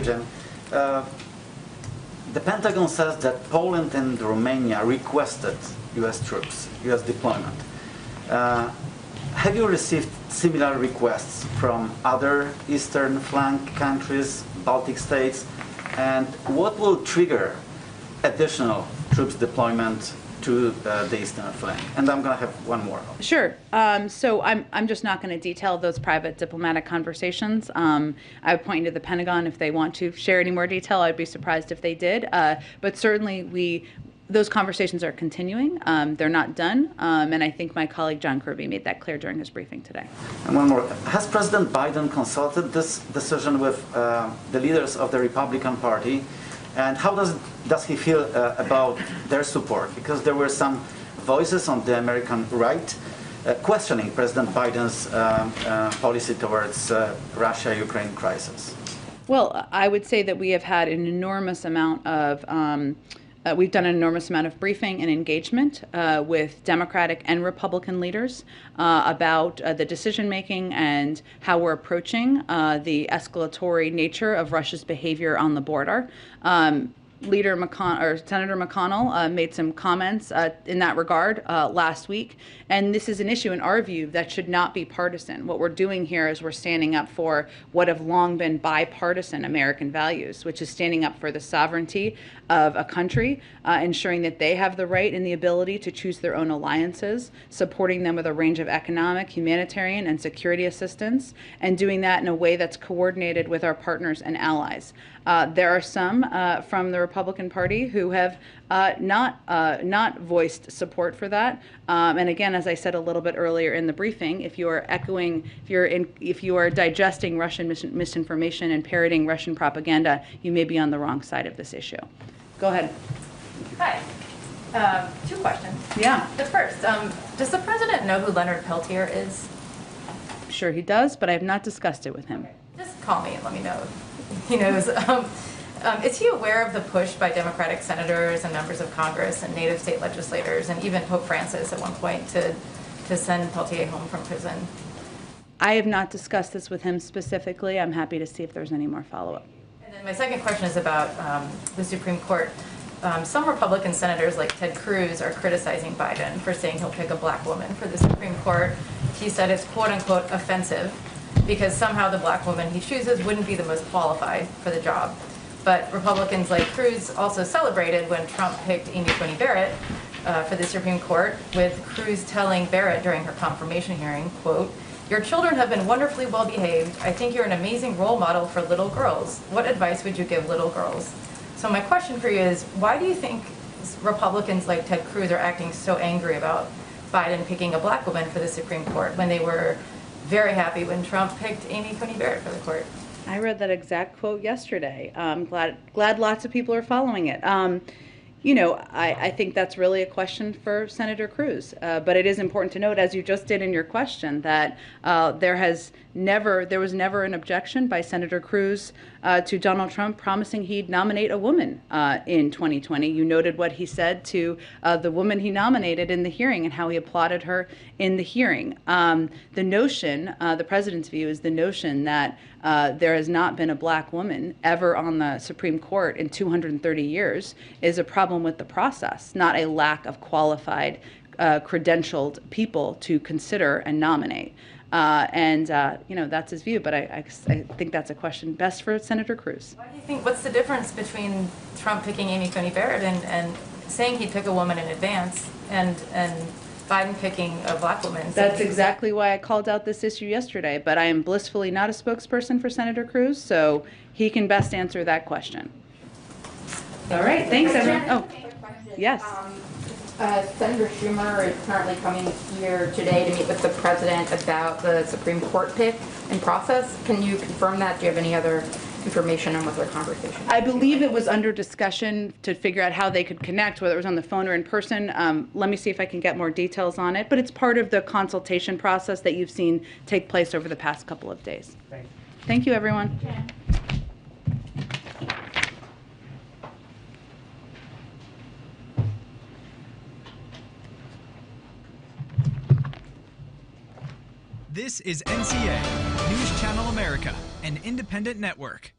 Uh, the Pentagon says that Poland and Romania requested U.S. troops, U.S. deployment. Have you received similar requests from other eastern flank countries, Baltic states, and what will trigger additional troops deployment to the eastern flank? And I'm going to have one more. Sure. So I'm just not going to detail those private diplomatic conversations. I would point you to the Pentagon if they want to share any more detail. I'd be surprised if they did. But certainly those conversations are continuing. They're not done. And I think my colleague John Kirby made that clear during his briefing today. And one more. Has President Biden consulted this decision with the leaders of the Republican Party? And how does he feel about their support? Because there were some voices on the American right questioning President Biden's policy towards Russia-Ukraine crisis. Well, I would say that we have had an enormous amount of we've done an enormous amount of briefing and engagement with Democratic and Republican leaders about the decision-making and how we're approaching the escalatory nature of Russia's behavior on the border. Senator McConnell made some comments in that regard last week, and this is an issue in our view that should not be partisan. What we're doing here is we're standing up for what have long been bipartisan American values, which is standing up for the sovereignty of a country, ensuring that they have the right and the ability to choose their own alliances, supporting them with a range of economic, humanitarian, and security assistance, and doing that in a way that's coordinated with our partners and allies. There are some from the Republican Party who have not voiced support for that. And again, as I said a little bit earlier in the briefing, if you are digesting Russian misinformation and parroting Russian propaganda, you may be on the wrong side of this issue. Go ahead. Hi. Two questions. Yeah. The first, does the president know who Leonard Peltier is? Sure he does, but I have not discussed it with him. Okay. Just call me and let me know if he knows. Is he aware of the push by Democratic senators and members of Congress and native state legislators and even Pope Francis at one point to send Peltier home from prison? I have not discussed this with him specifically. I'm happy to see if there's any more follow-up. And then my second question is about the Supreme Court. Some Republican senators like Ted Cruz are criticizing Biden for saying he'll pick a black woman for the Supreme Court. He said it's quote-unquote offensive because somehow the black woman he chooses wouldn't be the most qualified for the job. But Republicans like Cruz also celebrated when Trump picked Amy Coney Barrett for the Supreme Court, with Cruz telling Barrett during her confirmation hearing, quote, "Your children have been wonderfully well behaved. I think you're an amazing role model for little girls. What advice would you give little girls?" So my question for you is, why do you think Republicans like Ted Cruz are acting so angry about Biden picking a black woman for the Supreme Court when they were very happy when Trump picked Amy Coney Barrett for the court? I read that exact quote yesterday. Glad lots of people are following it. I think that's really a question for Senator Cruz. But it is important to note, as you just did in your question, that there was never an objection by Senator Cruz to Donald Trump promising he'd nominate a woman in 2020. You noted what he said to the woman he nominated in the hearing and how he applauded her in the hearing. The notion, the president's view, is the notion that there has not been a black woman ever on the Supreme Court in 230 years is a problem with the process, not a lack of qualified, credentialed people to consider and nominate. That's his view, but I think that's a question best for Senator Cruz. Why do you think, what's the difference between Trump picking Amy Coney Barrett and saying he'd pick a woman in advance and Biden picking a black woman? That's exactly why I called out this issue yesterday, but I am blissfully not a spokesperson for Senator Cruz, so he can best answer that question. All right, thanks everyone. Oh, yes. Senator Schumer is currently coming here today to meet with the president about the Supreme Court pick and process. Can you confirm that? Do you have any other information on what their conversation? I believe it was under discussion to figure out how they could connect, whether it was on the phone or in person. Let me see if I can get more details on it, but it's part of the consultation process that you've seen take place over the past couple of days. Thank you, everyone. Yeah. This is NCA, News Channel America, an independent network.